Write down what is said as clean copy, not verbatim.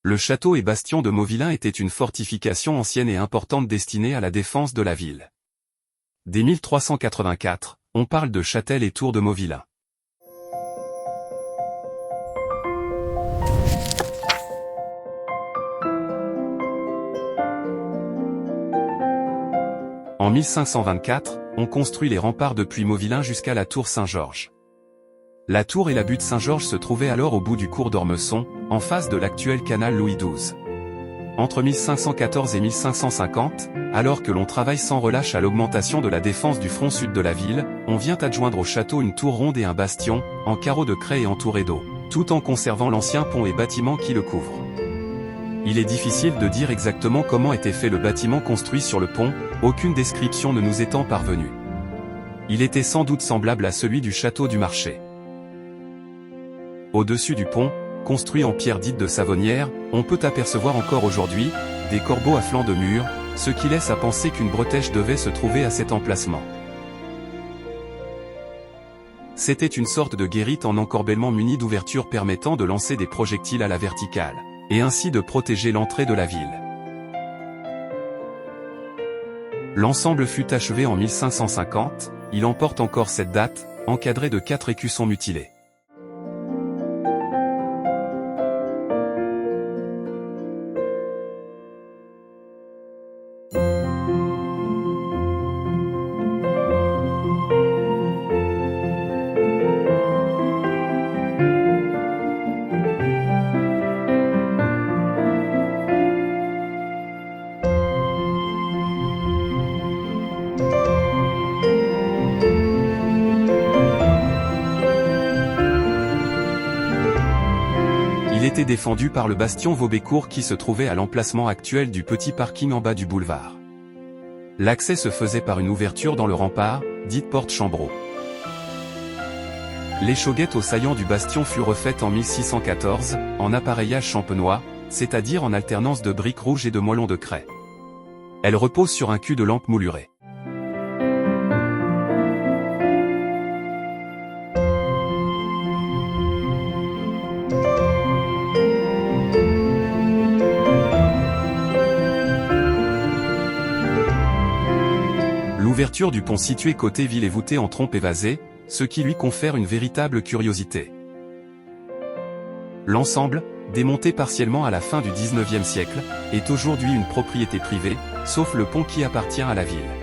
Le château et bastion de Mauvillain était une fortification ancienne et importante destinée à la défense de la ville. Dès 1384, on parle de châtel et tour de Mauvillain. En 1524, on construit les remparts depuis Mauvillain jusqu'à la tour Saint-Georges. La tour et la butte Saint-Georges se trouvaient alors au bout du cours d'Ormesson, en face de l'actuel canal Louis XII. Entre 1514 et 1550, alors que l'on travaille sans relâche à l'augmentation de la défense du front sud de la ville, on vient adjoindre au château une tour ronde et un bastion, en carreaux de craie et entouré d'eau, tout en conservant l'ancien pont et bâtiment qui le couvrent. Il est difficile de dire exactement comment était fait le bâtiment construit sur le pont, aucune description ne nous étant parvenue. Il était sans doute semblable à celui du château du Marché. Au-dessus du pont, construit en pierre dite de Savonnière, on peut apercevoir encore aujourd'hui des corbeaux à flanc de mur, ce qui laisse à penser qu'une bretèche devait se trouver à cet emplacement. C'était une sorte de guérite en encorbellement muni d'ouvertures permettant de lancer des projectiles à la verticale, et ainsi de protéger l'entrée de la ville. L'ensemble fut achevé en 1550, il emporte encore cette date, encadré de 4 écussons mutilés. Il était défendu par le bastion Vaubecourt qui se trouvait à l'emplacement actuel du petit parking en bas du boulevard. L'accès se faisait par une ouverture dans le rempart, dite porte Chambreau. L'échauguette au saillant du bastion fut refaite en 1614, en appareillage champenois, c'est-à-dire en alternance de briques rouges et de moellons de craie. Elle repose sur un cul de lampe mouluré. L'ouverture du pont situé côté ville est voûtée en trompe évasée, ce qui lui confère une véritable curiosité. L'ensemble, démonté partiellement à la fin du XIXe siècle, est aujourd'hui une propriété privée, sauf le pont qui appartient à la ville.